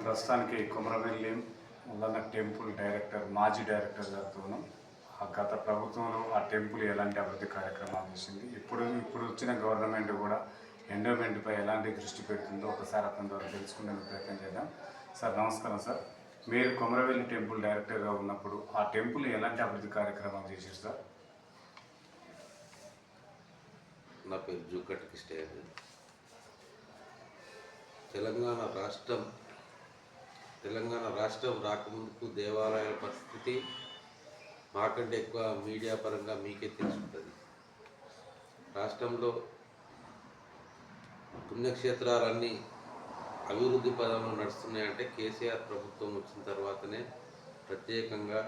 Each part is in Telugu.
ప్రస్తుతానికి కొమరవెల్లి మల్లన్న టెంపుల్ డైరెక్టర్ మాజీ డైరెక్టర్ గారితోనూ గత ప్రభుత్వంలో ఆ టెంపుల్ ఎలాంటి అభివృద్ధి కార్యక్రమాలు చేసింది, ఇప్పుడు వచ్చిన గవర్నమెంట్ కూడా ఎండోమెంట్పై ఎలాంటి దృష్టి పెడుతుందో ఒకసారి అతని ద్వారా తెలుసుకునే ప్రయత్నం చేద్దాం. సార్ నమస్కారం. సార్, మీరు కొమరవెల్లి టెంపుల్ డైరెక్టర్గా ఉన్నప్పుడు ఆ టెంపుల్ ఎలాంటి అభివృద్ధి కార్యక్రమాలు చేశారు సార్? నా పేరు జూకట్ కృష్ణయ్య. తెలంగాణ రాష్ట్రం రాకముందుకు దేవాలయాల పరిస్థితి మాకంటే ఎక్కువ మీడియా పరంగా మీకే తెలుసుంటుంది. రాష్ట్రంలో పుణ్యక్షేత్రాలన్నీ అభివృద్ధి పదంలో నడుస్తున్నాయంటే కేసీఆర్ ప్రభుత్వం వచ్చిన తర్వాతనే ప్రత్యేకంగా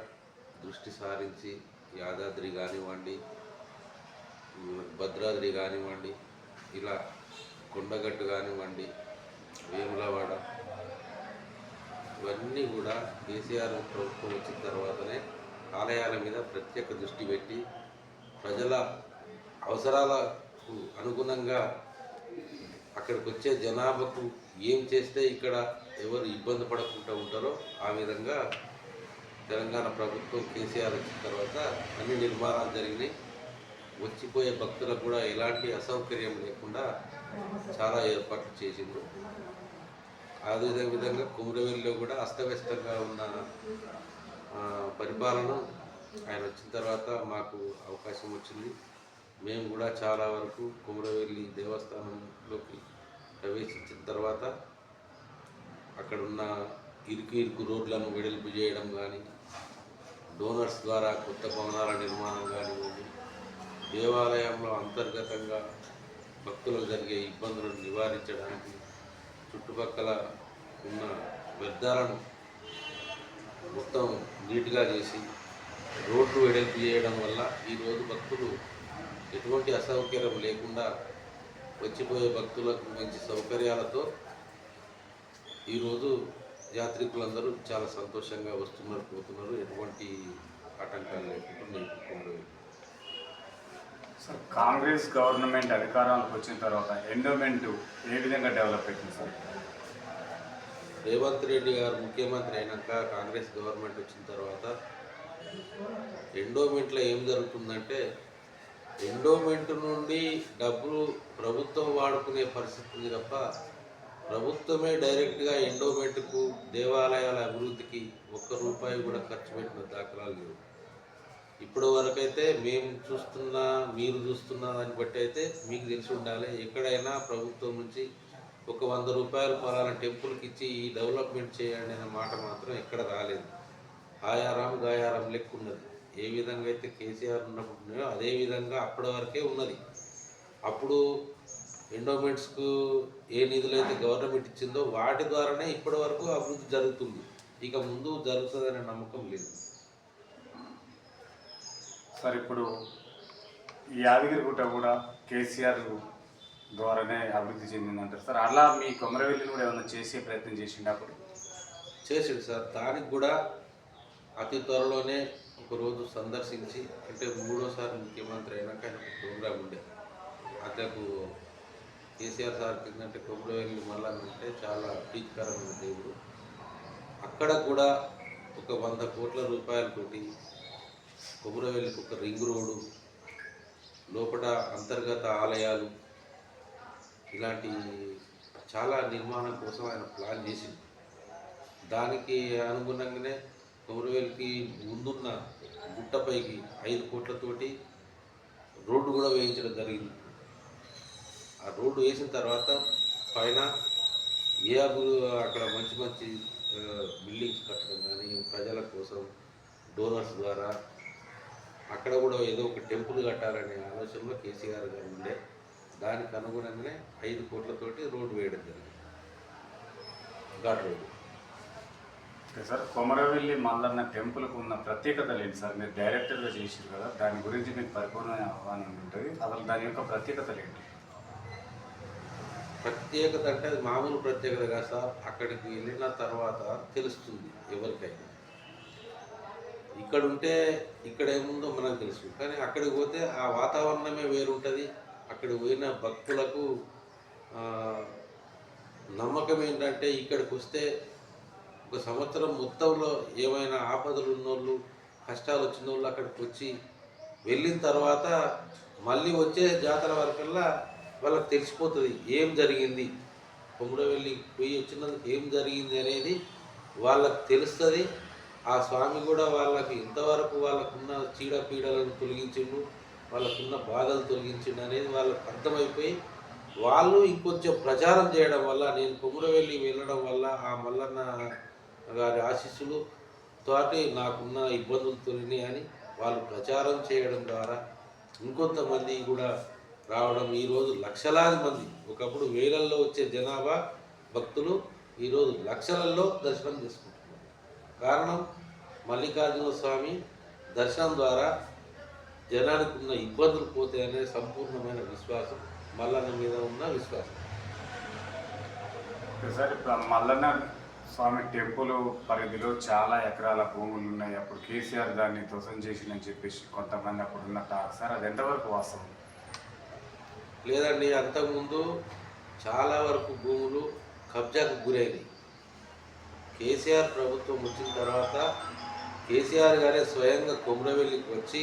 దృష్టి సారించి యాదాద్రి కానివ్వండి, భద్రాద్రి కానివ్వండి, ఇలా కొండగట్టు కానివ్వండి, వేములవాడ, ఇవన్నీ కూడా కేసీఆర్ ప్రభుత్వం వచ్చిన తర్వాతనే ఆలయాల మీద ప్రత్యేక దృష్టి పెట్టి ప్రజల అవసరాలకు అనుగుణంగా అక్కడికి వచ్చే జనాభాకు ఏం చేస్తే ఇక్కడ ఎవరు ఇబ్బంది పడకుండా ఉంటారో ఆ విధంగా తెలంగాణ ప్రభుత్వం కేసీఆర్ వచ్చిన తర్వాత అన్ని నిర్మాణాలు జరిగినాయి. వచ్చిపోయే భక్తులకు కూడా ఎలాంటి అసౌకర్యం లేకుండా చాలా ఏర్పాట్లు చేసిండ్రు. అదే విధంగా కొమరవెల్లిలో కూడా అస్తవ్యస్తంగా ఉన్న పరిపాలన ఆయన వచ్చిన తర్వాత మాకు అవకాశం వచ్చింది. మేము కూడా చాలా వరకు కొమరవెల్లి దేవస్థానంలోకి ప్రవేశించిన తర్వాత అక్కడ ఉన్న ఇరుకు రోడ్లను వెడల్పు చేయడం కానీ, డోనర్స్ ద్వారా కొత్త భవనాల నిర్మాణం కానివ్వండి, దేవాలయంలో అంతర్గతంగా భక్తులకు జరిగే ఇబ్బందులను నివారించడానికి చుట్టుపక్కల ఉన్న వ్యర్థాలను మొత్తం నీట్గా చేసి రోడ్లు వెడల్పు చేయడం వల్ల ఈరోజు భక్తులు ఎటువంటి అసౌకర్యం లేకుండా వచ్చిపోయే భక్తులకు మంచి సౌకర్యాలతో ఈరోజు యాత్రికులందరూ చాలా సంతోషంగా వస్తున్నారు, పోతున్నారు. ఎటువంటి ఆటంకాలు లేకుండా సార్, కాంగ్రెస్ గవర్నమెంట్ అధికారంలోకి వచ్చిన తర్వాత ఎండోమెంట్ ఏ విధంగా డెవలప్ అవుతుంది సార్? రేవంత్ రెడ్డి గారు ముఖ్యమంత్రి అయినాక కాంగ్రెస్ గవర్నమెంట్ వచ్చిన తర్వాత ఎండోమెంట్లో ఏం జరుగుతుందంటే, ఎండోమెంట్ నుండి డబ్బులు ప్రభుత్వం వాడుకునే పరిస్థితి ఉంది తప్ప ప్రభుత్వమే డైరెక్ట్గా ఎండోమెంట్కు దేవాలయాల అభివృద్ధికి ₹1 కూడా ఖర్చు పెట్టిన దాఖలాలు లేవు. ఇప్పటి వరకైతే మేము చూస్తున్నా, మీరు చూస్తున్న దాన్ని బట్టి అయితే మీకు తెలిసి ఉండాలి, ఎక్కడైనా ప్రభుత్వం నుంచి ఒక ₹100 పలానా టెంపుల్కి ఇచ్చి ఈ డెవలప్మెంట్ చేయండి అనే మాట మాత్రం ఎక్కడ రాలేదు. ఆయారం గాయారం లెక్క ఉన్నది. ఏ విధంగా అయితే కేసీఆర్ ఉన్నప్పుడు ఉన్నాయో అదే విధంగా అప్పటి వరకే ఉన్నది. అప్పుడు ఎండోమెంట్స్కు ఏ నిధులైతే గవర్నమెంట్ ఇచ్చిందో వాటి ద్వారానే ఇప్పటి వరకు అభివృద్ధి జరుగుతుంది. ఇక ముందు జరుగుతుందనే నమ్మకం లేదు. సార్, ఇప్పుడు ఈ యాదగిరిగుట్ట కూడా కేసీఆర్ ద్వారానే అభివృద్ధి చెందిందంటారు సార్. అలా మీ కొమరవెల్లిని కూడా ఏమైనా చేసే ప్రయత్నం చేసిండు? అప్పుడు చేసిండు సార్. దానికి కూడా అతి త్వరలోనే ఒకరోజు సందర్శించి, అంటే 3వ ముఖ్యమంత్రి అయినాక ఆయన ఒక ప్రోగ్రాం ఉండే, అతకు కేసీఆర్ సార్ కిందంటే కొమరవెల్లి మల్లన్న అంటే చాలా ప్రీతికరమైన దేవుడు. అక్కడ కూడా ఒక ₹100 కోట్లతోటి కొమరవెల్లికి ఒక రింగ్ రోడ్డు, లోపల అంతర్గత ఆలయాలు, ఇలాంటి చాలా నిర్మాణం కోసం ఆయన ప్లాన్ చేసింది. దానికి అనుగుణంగానే కొమరవెల్లికి ముందున్న గుట్టపైకి 5 కోట్లతోటి రోడ్డు కూడా వేయించడం జరిగింది. ఆ రోడ్డు వేసిన తర్వాత పైన అక్కడ మంచి మంచి బిల్డింగ్స్ కట్టడం కానీ, ప్రజల కోసం డోనర్స్ ద్వారా అక్కడ కూడా ఏదో ఒక టెంపుల్ కట్టాలనే ఆలోచనలో కేసీఆర్ గారు ఉండే. దానికి అనుగుణంగానే 5 కోట్లతోటి రోడ్డు వేయడం జరిగింది, ఘాట్ రోడ్డు. సార్, కొమరవెల్లి మల్లన్న టెంపుల్కు ఉన్న ప్రత్యేకతలు ఏంటి సార్? మీరు డైరెక్టర్గా చేసారు కదా, దాని గురించి మీకు పరిపూర్ణ అవగాహన ఉంటుంది. అసలు దాని యొక్క ప్రత్యేకతలు ఏంటి? ప్రత్యేకత అంటే అది మామూలు ప్రత్యేకత కాదు సార్. అక్కడికి వెళ్ళిన తర్వాత తెలుస్తుంది ఎవరికైనా. ఇక్కడ ఉంటే ఇక్కడ ఏముందో మనకు తెలుసు, కానీ అక్కడికి పోతే ఆ వాతావరణమే వేరుంటుంది. అక్కడికి పోయిన భక్తులకు నమ్మకం ఏంటంటే, ఇక్కడికి వస్తే ఒక సంవత్సరం మొత్తంలో ఏమైనా ఆపదలు ఉన్నోళ్ళు, కష్టాలు వచ్చిన వాళ్ళు అక్కడికి వచ్చి వెళ్ళిన తర్వాత మళ్ళీ వచ్చే జాతర వరకల్లా వాళ్ళకి తెలిసిపోతుంది ఏం జరిగింది, కొమురవెల్లి పోయి వచ్చినందుకు ఏం జరిగింది అనేది వాళ్ళకి తెలుస్తుంది. ఆ స్వామి కూడా వాళ్ళకి ఇంతవరకు వాళ్ళకున్న చీడపీడలను తొలగించిండు, వాళ్ళకున్న బాధలు తొలగించిండు అనేది వాళ్ళకి అర్థమైపోయి వాళ్ళు ఇంకొంచెం ప్రచారం చేయడం వల్ల, నేను కొమురవెల్లి వెళ్ళడం వల్ల ఆ మల్లన్న గారి ఆశీస్సులు తోటి నాకున్న ఇబ్బందులు తొలగినాయి అని వాళ్ళు ప్రచారం చేయడం ద్వారా ఇంకొంతమంది కూడా రావడం, ఈరోజు లక్షలాది మంది, ఒకప్పుడు వేలల్లో వచ్చే జనాభా భక్తులు ఈరోజు లక్షలలో దర్శనం చేసుకుంటున్నారు. కారణం మల్లికార్జున స్వామి దర్శనం ద్వారా జనానికి ఉన్న ఇబ్బందులు పోతాయనే సంపూర్ణమైన విశ్వాసం, మల్లన్న మీద ఉన్న విశ్వాసం. సార్ ఇప్పుడు మల్లన్న స్వామి టెంపుల్ పరిధిలో చాలా ఎకరాల భూములు ఉన్నాయి. అప్పుడు కేసీఆర్ దాన్ని ధ్వంసం చేసిందని చెప్పేసి కొంతమంది అప్పుడు ఉన్న టాక్ సార్, అది ఎంతవరకు వాస్తవం? లేదండి, అంతకుముందు చాలా వరకు భూములు కబ్జాకు గురైనవి. కేసీఆర్ ప్రభుత్వం వచ్చిన తర్వాత కేసీఆర్ గారే స్వయంగా కొమురవెల్లికి వచ్చి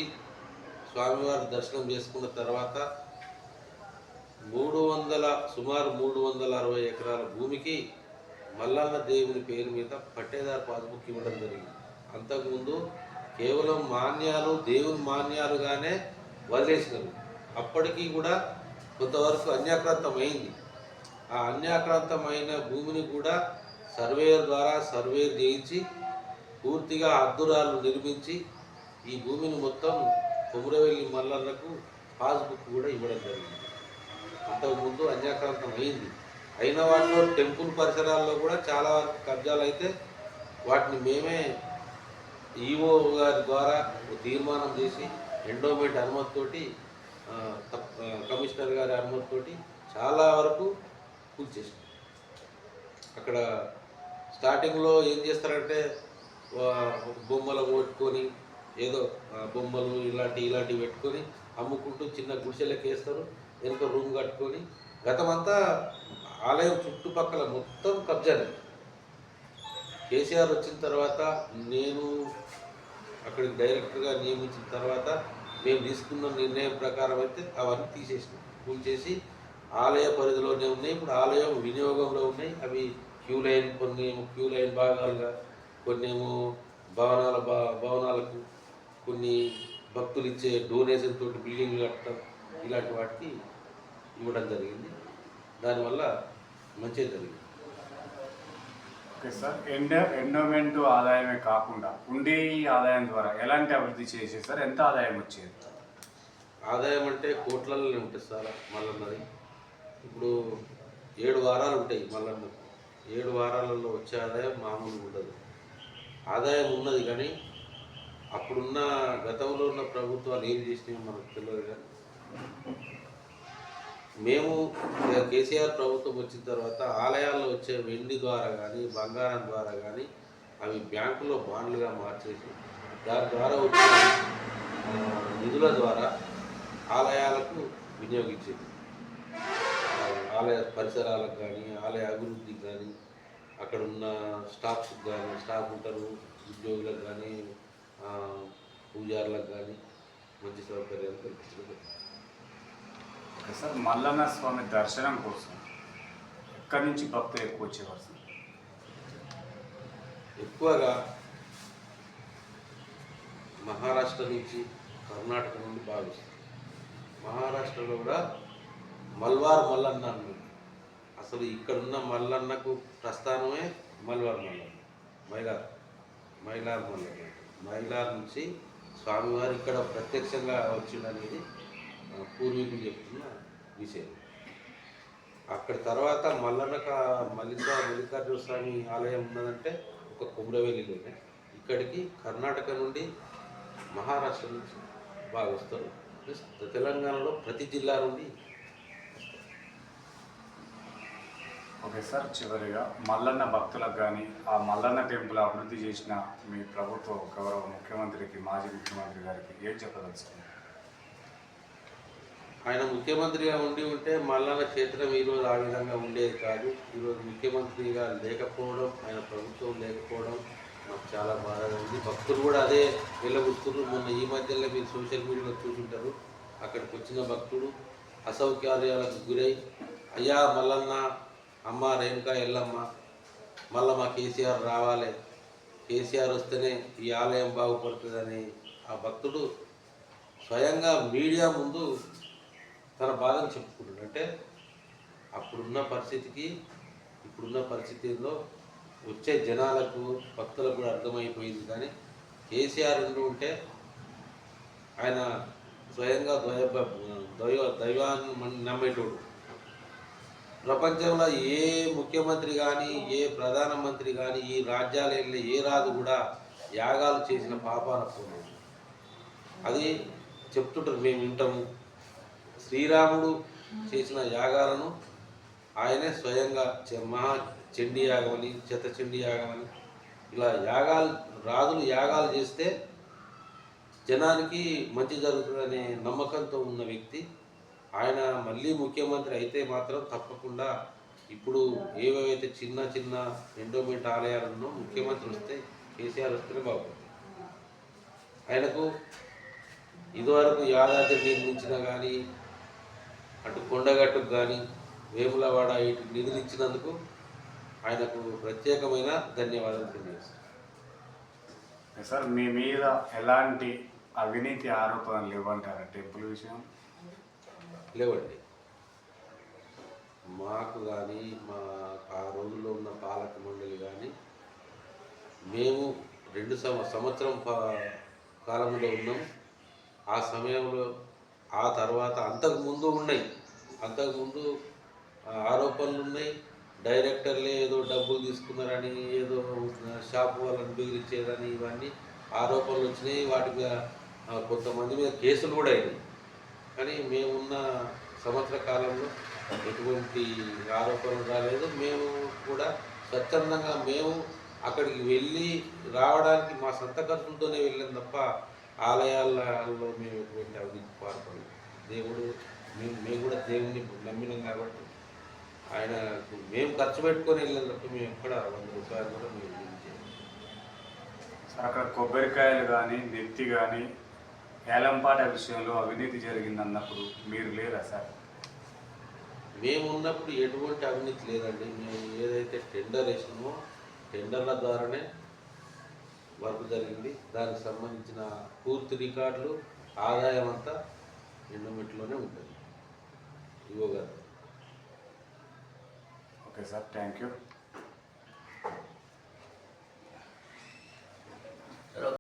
స్వామివారి దర్శనం చేసుకున్న తర్వాత సుమారు 360 ఎకరాల భూమికి మల్లన్న దేవుని పేరు మీద పట్టేదారు పాస్బుక్ ఇవ్వడం జరిగింది. అంతకుముందు కేవలం మాన్యాలు, దేవుని మాన్యాలుగానే వదిలేసినారు. అప్పటికీ కూడా కొంతవరకు అన్యాక్రాంతం అయింది. ఆ అన్యాక్రాంతమైన భూమిని కూడా సర్వేయర్ ద్వారా సర్వేర్ చేయించి పూర్తిగా అద్దురాలు నిర్మించి ఈ భూమిని మొత్తం కొమురవెల్లి మల్లన్నకు పాస్బుక్ కూడా ఇవ్వడం జరిగింది. అంతకుముందు అన్యాక్రాంతం అయింది. అయిన వాటిలో టెంపుల్ పరిసరాల్లో కూడా చాలా వరకు కబ్జాలు అయితే వాటిని మేమే ఈఓ గారి ద్వారా తీర్మానం చేసి ఎండోమెంట్ అనుమతితోటి, కమిషనర్ గారి అనుమతితోటి చాలా వరకు కూల్చేసాం. అక్కడ స్టార్టింగ్లో ఏం చేస్తారంటే ఒక బొమ్మలు కొట్టుకొని ఏదో బొమ్మలు ఇలాంటివి పెట్టుకొని అమ్ముకుంటూ చిన్న గుడిసెలకి వేస్తారు, వెనుక రూమ్ కట్టుకొని. గతమంతా ఆలయం చుట్టుపక్కల మొత్తం కబ్జానే. కేసీఆర్ వచ్చిన తర్వాత నేను అక్కడికి డైరెక్టర్గా నియమించిన తర్వాత మేము తీసుకున్న నిర్ణయం ప్రకారం అయితే అవన్నీ తీసేసినాం, కూల్చేసి ఆలయ పరిధిలోనే ఉన్నాయి. ఇప్పుడు ఆలయం వినియోగంలో ఉన్నాయి. అవి కొన్ని క్యూ లైన్ భాగాలుగా, కొన్నేమో భవనాలకు, కొన్ని భక్తులు ఇచ్చే డొనేషన్ తోటి బిల్డింగ్లు కట్టడం, ఇలాంటి వాటికి ఇవ్వడం జరిగింది. దానివల్ల మంచిగా జరిగింది. ఓకే సార్, ఎండోమెంట్ ఆదాయమే కాకుండా ఉండే ఆదాయం ద్వారా ఎలాంటి అభివృద్ధి చేసేసారు? ఎంత ఆదాయం వచ్చేది? ఆదాయం అంటే కోట్లలో ఉంటుంది సార్ మల్లన్నది. ఇప్పుడు 7 వారాలు ఉంటాయి మల్లన్నకు. 7 వారాలలో వచ్చే ఆదాయం మామూలుగా ఉండదు. ఆదాయం ఉన్నది కానీ అప్పుడున్న గతంలో ఉన్న ప్రభుత్వాలు ఏం చేసినాయో మనకు తెలియదు. కానీ మేము కేసీఆర్ ప్రభుత్వం వచ్చిన తర్వాత ఆలయాల్లో వచ్చే వెండి ద్వారా కానీ, బంగారం ద్వారా కానీ అవి బ్యాంకులో బాండ్లుగా మార్చేసి దాని ద్వారా వచ్చే నిధుల ద్వారా ఆలయాలకు వినియోగించేది. ఆలయ పరిసరాలకు కానీ, ఆలయ అభివృద్ధికి కానీ, అక్కడ ఉన్న స్టాఫ్కి కానీ, స్టాఫ్ ఉంటారు ఉద్యోగులకు కానీ, పూజారులకు కానీ మంచి సౌకర్యాలు కల్పించడం. ఓకే సార్, మల్లన్న స్వామి దర్శనం కోసం ఎక్కడి నుంచి భక్తులు ఎక్కువ వచ్చేవారు సార్? ఎక్కువగా మహారాష్ట్ర నుంచి, కర్ణాటక నుండి భావిస్తారు. మహారాష్ట్రలో కూడా మల్వార్ మల్లన్న అన్నది. అసలు ఇక్కడున్న మల్లన్నకు ప్రస్థానమే మల్వార్ మల్లన్న, మైలార్ మల్లన్న. మైలార్ నుంచి స్వామివారు ఇక్కడ ప్రత్యక్షంగా వచ్చిందనేది పూర్వీకులు చెప్తున్న విషయం. అక్కడి తర్వాత మల్లికార్జున స్వామి ఆలయం ఉన్నదంటే ఒక కొమురవెల్లిలోనే. ఇక్కడికి కర్ణాటక నుండి, మహారాష్ట్ర నుంచి బాగా వస్తారు. ప్లస్ తెలంగాణలో ప్రతి జిల్లా నుండి. ఓకే సార్, చివరిగా మల్లన్న భక్తులకు కానీ, ఆ మల్లన్న టెంపుల్ అభివృద్ధి చేసిన మీ ప్రభుత్వ గౌరవ ముఖ్యమంత్రికి, మాజీ ముఖ్యమంత్రి గారికి ఏం చెప్పదలుచుకున్నారు? ఆయన ముఖ్యమంత్రిగా ఉంటే మల్లన్న క్షేత్రం ఈరోజు ఆ విధంగా ఉండేది కాదు. ఈరోజు ముఖ్యమంత్రిగా లేకపోవడం, ఆయన ప్రభుత్వం లేకపోవడం చాలా బాధగా ఉంది. భక్తులు కూడా అదే వెళ్ళగొస్తున్నారు. మొన్న ఈ మధ్యలో మీరు సోషల్ మీడియాలో చూసుంటారు. అక్కడికి వచ్చిన భక్తుడు అసౌకర్యాలకు గురై, అయ్యా మల్లన్న, అమ్మ రేణుకా ఎల్లమ్మ, మళ్ళా మా కేసీఆర్ రావాలి, కేసీఆర్ వస్తేనే ఈ ఆలయం బాగుపడుతుందని ఆ భక్తుడు స్వయంగా మీడియా ముందు తన బాధను చెప్పుకుంటాడు. అంటే అప్పుడున్న పరిస్థితికి ఇప్పుడున్న పరిస్థితిలో వచ్చే జనాలకు భక్తులకు కూడా అర్థమైపోయింది. కానీ కేసీఆర్ ఉంటే ఆయన స్వయంగా దైవాన్ని నమ్మేటోడు. ప్రపంచంలో ఏ ముఖ్యమంత్రి కానీ ఏ ప్రధానమంత్రి కానీ ఈ రాజ్యాలలో ఏ రాజు కూడా యాగాలు చేసిన పాపాన పోలేదు. అది చెప్తుంటారు, మేము వింటాము. శ్రీరాముడు చేసిన యాగాలను ఆయనే స్వయంగా మహా చండీ యాగమని, చండీ యాగమని, ఇలా యాగాలు రాజులు యాగాలు చేస్తే జనానికి మంచి జరుగుతుందనే నమ్మకంతో ఉన్న వ్యక్తి ఆయన. మళ్ళీ ముఖ్యమంత్రి అయితే మాత్రం తప్పకుండా ఇప్పుడు ఏవేవైతే చిన్న చిన్న ఎండోమెంట్ ఆలయాలను ముఖ్యమంత్రి వస్తే కేసీఆర్ వస్తేనే బాగుంటుంది. ఆయనకు ఇదివరకు యాదాద్రి నిర్మించిన కానీ అటు కొండగట్టుకు కానీ వేములవాడ ఇటు నిధులు ఇచ్చినందుకు ఆయనకు ప్రత్యేకమైన ధన్యవాదాలు తెలియజేస్తాను. సార్, మీ మీద ఎలాంటి అవినీతి ఆరోపణలు లేవంటారా టెంపుల్ విషయం? లేవండి. మాకు కానీ మా ఆ రోజుల్లో ఉన్న పాలక మండలి కానీ మేము 2 సంవత్సరం కాలంలో ఉన్నాం. ఆ సమయంలో ఆ తర్వాత అంతకుముందు ఆరోపణలు ఉన్నాయి. డైరెక్టర్లే ఏదో డబ్బులు తీసుకున్నారని, ఏదో షాపు వాళ్ళని బెదిరించేదని ఇవన్నీ ఆరోపణలు వచ్చినాయి. వాటి మీద కొంతమంది మీద కేసులు కూడా అయినాయి. కానీ మేమున్న సంవత్సర కాలంలో ఎటువంటి ఆరోపణలు రాలేదు. మేము కూడా స్వచ్ఛందంగా మేము అక్కడికి వెళ్ళి రావడానికి మా సొంత ఖర్చులతోనే వెళ్ళాం తప్ప ఆలయాలలో మేము ఎటువంటి అవినీతి పాల్పడలేదు. దేవుడు మేము కూడా దేవుడిని నమ్మినాం కాబట్టి ఆయన మేము ఖర్చు పెట్టుకొని వెళ్ళాం తప్ప మేము ఎక్కడ 100 రూపాయలు కూడా మేము చేయలేదు. సార్, అక్కడ కొబ్బరికాయలు కానీ నెత్తి కానీ ఏలంపాట విషయంలో అవినీతి జరిగిందన్నప్పుడు మీరు లేరా సార్? మేము ఉన్నప్పుడు ఎటువంటి అవినీతి లేదండి. మేము ఏదైతే టెండర్ వేసినామో టెండర్ల ద్వారానే వర్క్ జరిగింది. దానికి సంబంధించిన పూర్తి రికార్డులు, ఆదాయం అంతా ఎండోమెంట్లోనే ఉంటుంది. ఇవ్వగారు. Okay sir, thank you.